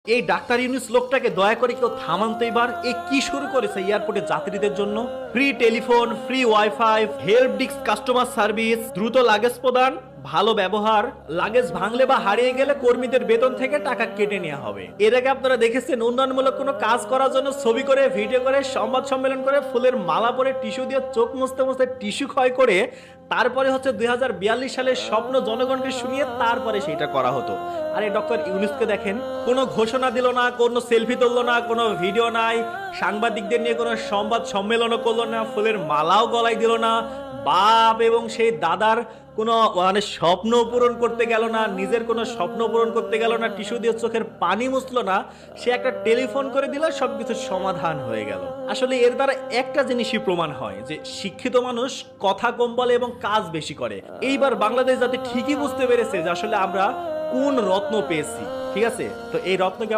এই ডাক্তার ইউনুস লোকটাকে দয়া করে কেউ থামান তো এবার। এ কি শুরু করেছে এয়ারপোর্টে যাত্রীদের জন্য? Free telephone, free wifi, help desk customer service, দ্রুত লাগেজ প্রদান, ভালো ব্যবহার, লাগেজ ভাঙলে বা হারিয়ে গেলে কর্মীদের বেতন থেকে টাকা কেটে নেওয়া হবে। এর আগে আপনারা দেখেছেন উন্নয়নমূলক কোনো কাজ করার জন্য ছবি করে, ভিডিও করে, সংবাদ সম্মেলন করে, ফুলের মালা পরে, টিস্যু দিয়ে চোখ মুছতে মুছতে টিস্যু ক্ষয় করে তারপরে হচ্ছে 2042 সালের স্বপ্ন জনগণকে শুনিয়ে তারপরে সেটা করা হতো। আর এই ডক্টর ইউনুসকে দেখেন, কোনো ঘোষণা দিল না, কোনো সেলফি তুললো না, কোনো ভিডিও নাই, সাংবাদিকদের নিয়ে কোনো সংবাদ সম্মেলনও করলো না, ফুলের মালাও গলায় দিল না, বাপ এবং সেই দাদার কোনো স্বপ্ন পূরণ করতে গেল না, নিজের কোনো স্বপ্ন পূরণ করতে গেল না, টিস্যু দিয়ে চোখের পানি মুছলো না, সে একটা টেলিফোন করে দিল, সবকিছু সমাধান হয়ে গেল। আসলে এর দ্বারা একটা জিনিসই প্রমাণ হয় যে শিক্ষিত মানুষ কথা কম বলে এবং কাজ বেশি করে। এইবার বাংলাদেশ যাতে ঠিকই বুঝতে পেরেছে যে আসলে আমরা কোন রত্ন পেয়েছি। ঠিক আছে, তো এই রত্নকে